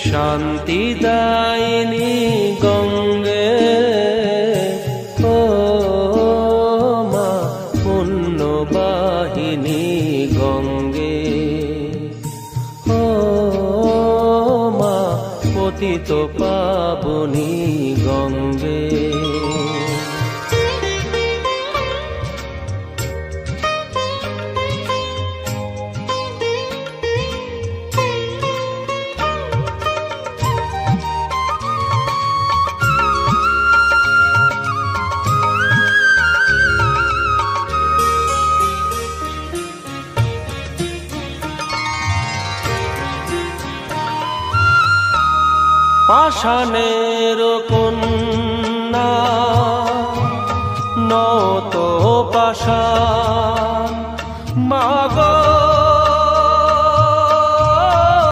শান্তিদায়িনী গঙ্গে ও মা পুণ্যবাহিনী গঙ্গে ও মা পতিত পাবনী গঙ্গে। পাষাণের কন্যা নত পাষাণ মা গো